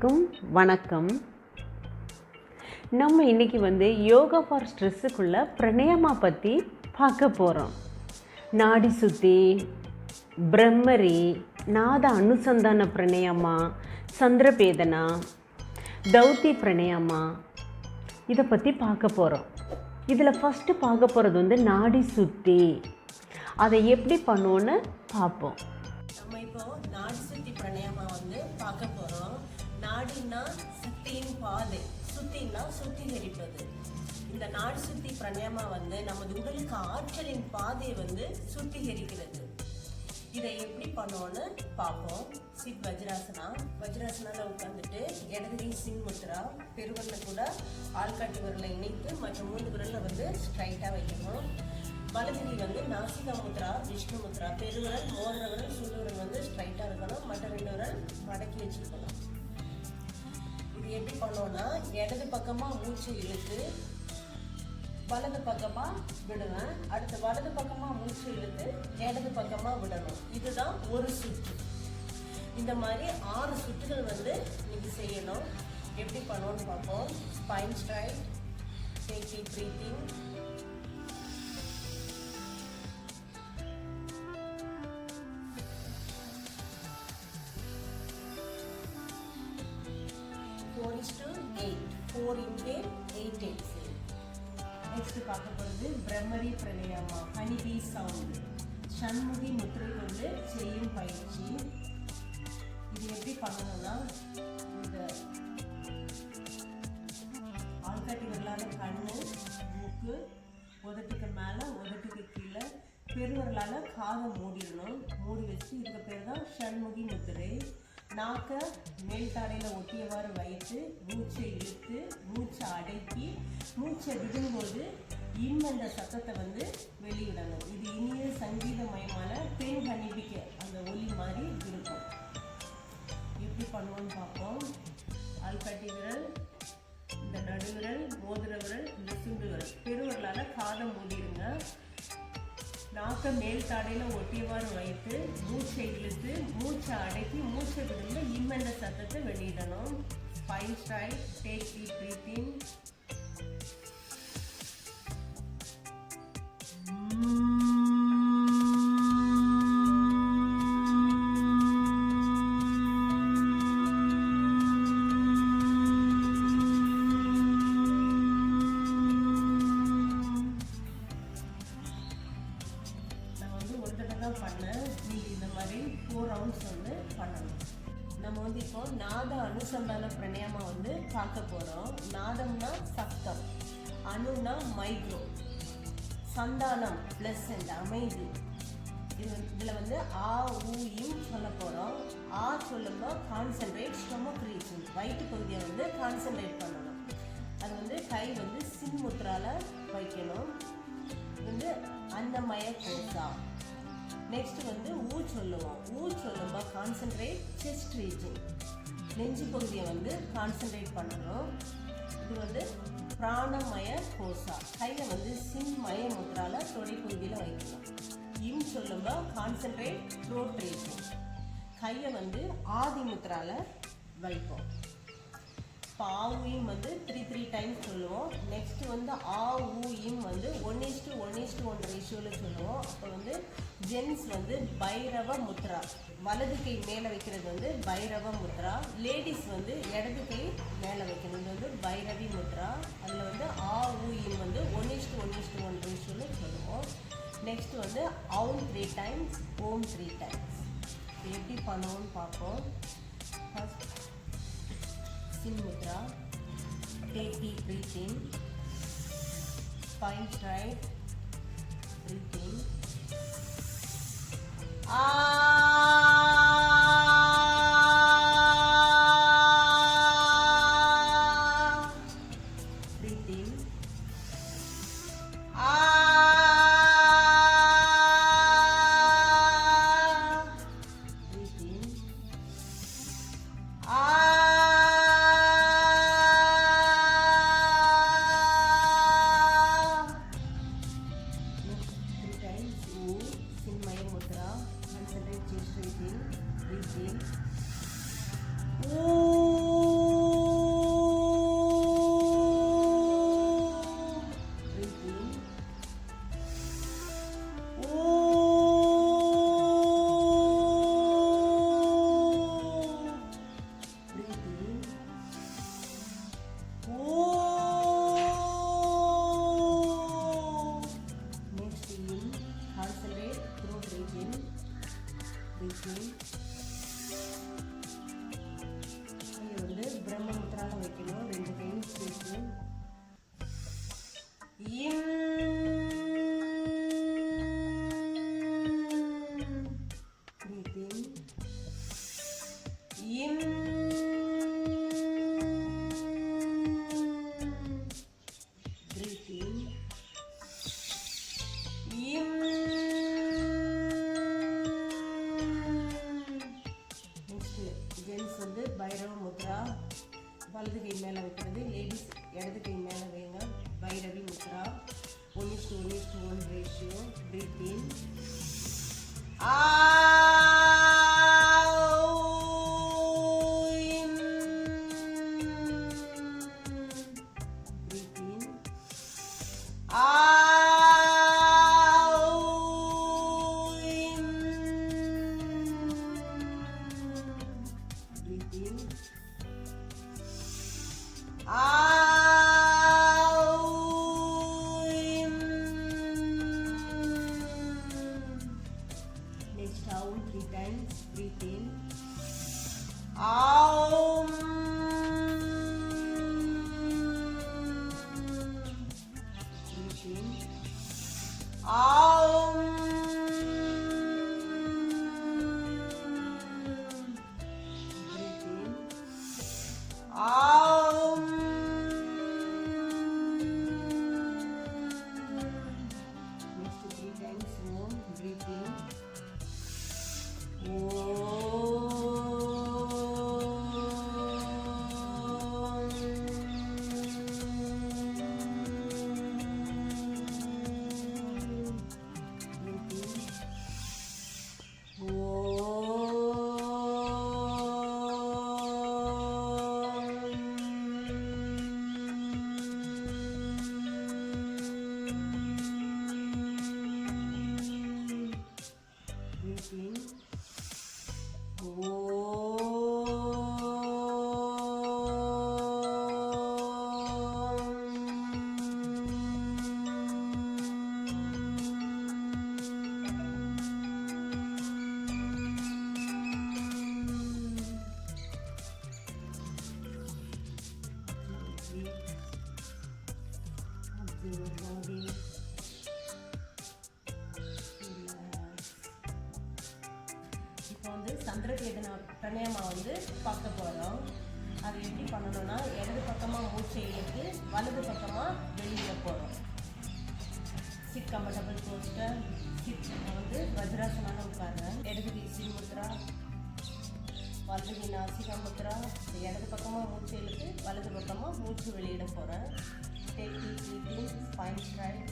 அனைவருக்கும் வணக்கம். நம்ம இன்றைக்கி யோகா ஃபார் ஸ்ட்ரெஸ்ஸுக்குள்ள பிரணயமா பற்றி பார்க்க போகிறோம். நாடி சுத்தி, பிரம்மரி, நாத அனுசந்தான பிரணயமா, சந்திரபேதனா, தௌதி பிரணயமா, இதை பற்றி பார்க்க போகிறோம். இதில் ஃபஸ்ட்டு பார்க்க போகிறது நாடி சுத்தி. அதை எப்படி பண்ணுவோன்னு பார்ப்போம். நம்ம இப்போ நாடி சுத்தி பிரணயமா பார்க்க போறோம். நாடினா சக்தியின் பாதை, சுத்தினா சுத்திகரிப்பது. இந்த நாடி சுத்தி பிரணயமா நமது உடலுக்கு ஆற்றலின் பாதையை சுத்திகரிக்கிறது. இதை எப்படி பண்ணுவோன்னு பார்ப்போம். சித் வஜ்ராசனா. வஜ்ராசனால உட்காந்துட்டு இடது கை சின் முத்ரா, பெருவரல கூட ஆள்காட்டி விரலை இணைத்து மற்ற 3 விரலை ஸ்ட்ரைட்டா வைக்கணும். வலது கை நாசிகா முத்ரா, விஷ்ணு முத்ரா. பெருவிரல், மோதிர விரல், சுண்டுவிரல் ஸ்ட்ரைட்டா இருக்கணும். மற்ற 2 விரல் மடக்கி வச்சிருக்கணும். இது எப்படி பண்ணோம்னா, இடது பக்கமா மூச்சு இழுத்து வலது பக்கமா விடுவேன். அடுத்து வலது பக்கமா மூச்சு இழுத்து இடது பக்கமா விடணும். இதுதான் ஒரு சுற்று. இந்த மாதிரி 6 சுற்றுகள் இன்னைக்கு செய்யணும். எப்படி பண்ணோம்னு பார்ப்போம். Spine straight, take deep breathing. Four inhale, 8 exhale. Next பார்க்க போகிறது பிரம்மரி பிரணயமா, ஹனி பீ சவுண்ட். சண்முகி முத்திரை செய்யும் பயிற்சி. இது எப்படி பண்ணணும்னா, இந்த ஆள்காட்டி விரலால கண்ணு, மூக்கு, உதட்டுக்கு மேலே, உதட்டுக்கு கீழே, பெருவரலால காதை மூடிடணும். மூடி வச்சு இதுக்கு பேர் தான் சண்முகி முத்திரை. நாக்க மேல் தாடையில் ஒட்டியவாறு வைத்து மூச்சை இழுத்து மூச்சை அடக்கி மூச்சை விடும்போது என்ற சத்தத்தை வெளியிடணும். இது இனிய சங்கீதமயமான பெண் ஹனிபிக்க அந்த ஒலி மாதிரி இருக்கும். எப்படி பண்ணுவோன்னு பார்ப்போம். ஆள்காட்டி விரல், இந்த நடுவிரல், மோதிர விரல், இந்த சுண்டு விரல், பெருவரலால் காதை மூடிடுங்க. நாக்க மேல் தாடையில் ஒட்டியவாறு வைத்து மூச்சை இழுத்து மூச்சை அடக்கி மூச்சை விடுங்க என்ற சத்தத்தை வெளியிடணும். Spine straight, take deep breathing. இந்த மாதிரி 4 ரவுண்ட்ஸ் பண்ணணும். நம்ம இப்போ நாத அனுசந்தான பிரணயமா பார்க்க போறோம். நாதம்னா சப்தம், அணுனா மைக்ரோ, சந்தானம் பிளசன்ட் அமைதி. இதுல ஆ ஊ இம் சொல்ல போறோம். ஆ சொல்லும்போது கான்சென்ட்ரேட், ஸ்டொமக் ரீஜன், வயிற்று பகுதியை கான்சென்ட்ரேட் பண்ணணும். அது கை சின் முத்ரால வைக்கணும். அன்னமய கோசா. நெக்ஸ்ட் ஊ சொல்லுவோம். ஊ சொல்லும்போது கான்சென்ட்ரேட் செஸ்ட் ரீஜன், நெஞ்சு பகுதியை கான்சென்ட்ரேட் பண்ணணும். இது பிராணமய கோசா. கையை சின்மய முத்ரால தொடை பகுதியில் வைக்கணும். இம் சொல்லும்போது கான்சென்ட்ரேட் த்ரோட் ரீஜன். கையை ஆதி முத்ரால வைப்போம். இப்போ ஆ ஊ இம் 3 டைம்ஸ் சொல்லுவோம். நெக்ஸ்ட் ஆ ஊ இம் 1:1:1 ரேஷியோவில் சொல்லுவோம். அப்போ ஜென்ஸ் பைரவ முத்ரா, வலது கை மேலே வைக்கிறது பைரவ முத்ரா. லேடிஸ் இடது கை மேலே வைக்கிறது பைரவி முத்ரா. அதில் ஆ ஊ இம் 1:1:1 ரேஷியோவில் சொல்லுவோம். நெக்ஸ்ட் அவும் 3 டைம்ஸ், ஓம் 3 டைம்ஸ். எப்படி பண்ணுவோம்னு பார்ப்போம். First chin mudra, take deep breathing, spine straight, breathing. Breathing. Breathing. Next 3 times. Sinmaya Mudra. Concentrate இம். Breathe in. இம். Breathe in. இம். நெக்ஸ்ட் ஜென்ஸ் வந்து பைரவ முத்ரா, வலது கை மேலே வைக்கிறது. லேடிஸ் இடது கை மேலே வைங்க. Bhairavi mudra. 1:1:1 ratio. Breathe in. Breathe in. Breathe in. Next out 3 times. Breathe in. Aum. Breathe in. Aum. Breathe in. Aum. Next 3 times more. Breathe in. இப்போ வந்து சந்திரகேதன பிரணயமா வந்து பார்க்க போகிறோம். அது எப்படி பண்ணணும்னா, இடது பக்கமாக மூச்சை இழுத்து வலது பக்கமாக வெளியிட போகிறோம். Chit comfortable poster. சிட் வந்து வஜ்ராசனால உட்காருங்க. இடது கை சின்முத்ரா, வலது கை நாசிகா முத்ரா. இடது பக்கமாக மூச்சை இழுத்து வலது பக்கமாக மூச்சு வெளியிட போகிறேன். Take deep breathing, spine straight.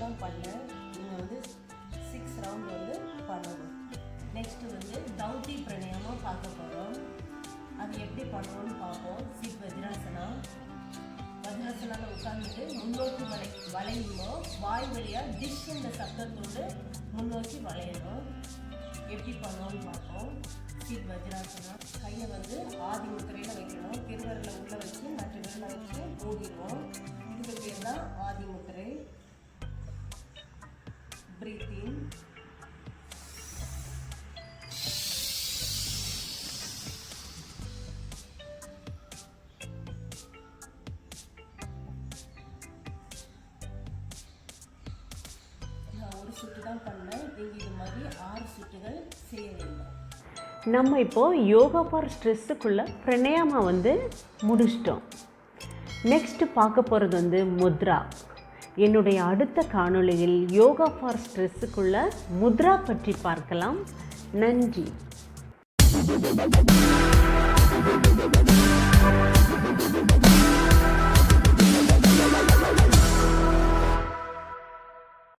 தான் பண்ணேன். நீங்கள் வந்து 6 ரவுண்ட் வந்து பண்ணணும். நெக்ஸ்ட்டு வந்து தௌதி பிரணயமாக பார்க்க போகிறோம். அது எப்படி பண்ணணும்னு பார்ப்போம். சிட் வஜ்ராசனா. வஜ்ராசனால உட்கார்ந்துட்டு முன்னோக்கி வளையும்போது வாய் வழியாக டிஷ் இந்த சத்தத்தோடு முன்னோக்கி வளையணும். எப்படி பண்ணணும்னு பார்ப்போம். சிட் வஜ்ராசனா. கையை வந்து ஆதி முத்திரையில் வைக்கணும். திருவரில் உள்ள வச்சு மற்ற விரலை வச்சு மூடிடுவோம். இதுக்கு பேர் தான் ஆதி முத்திரை. Breathe in. நான் ஒரு சுற்று தான் பண்ணேன். நீங்கள் இது மாதிரி 6 சுற்றுகள் செய்ய வேண்டும். நம்ம இப்போது யோகா ஃபார் ஸ்ட்ரெஸ்ஸுக்குள்ள பிரணயாமா வந்து முடிச்சிட்டோம். நெக்ஸ்ட்டு பார்க்க போகிறது வந்து முத்ரா. என்னுடைய அடுத்த காணொளியில் யோகா ஃபார் ஸ்ட்ரெஸ்ஸுக்குள்ள முத்ரா பற்றி பார்க்கலாம். நன்றி.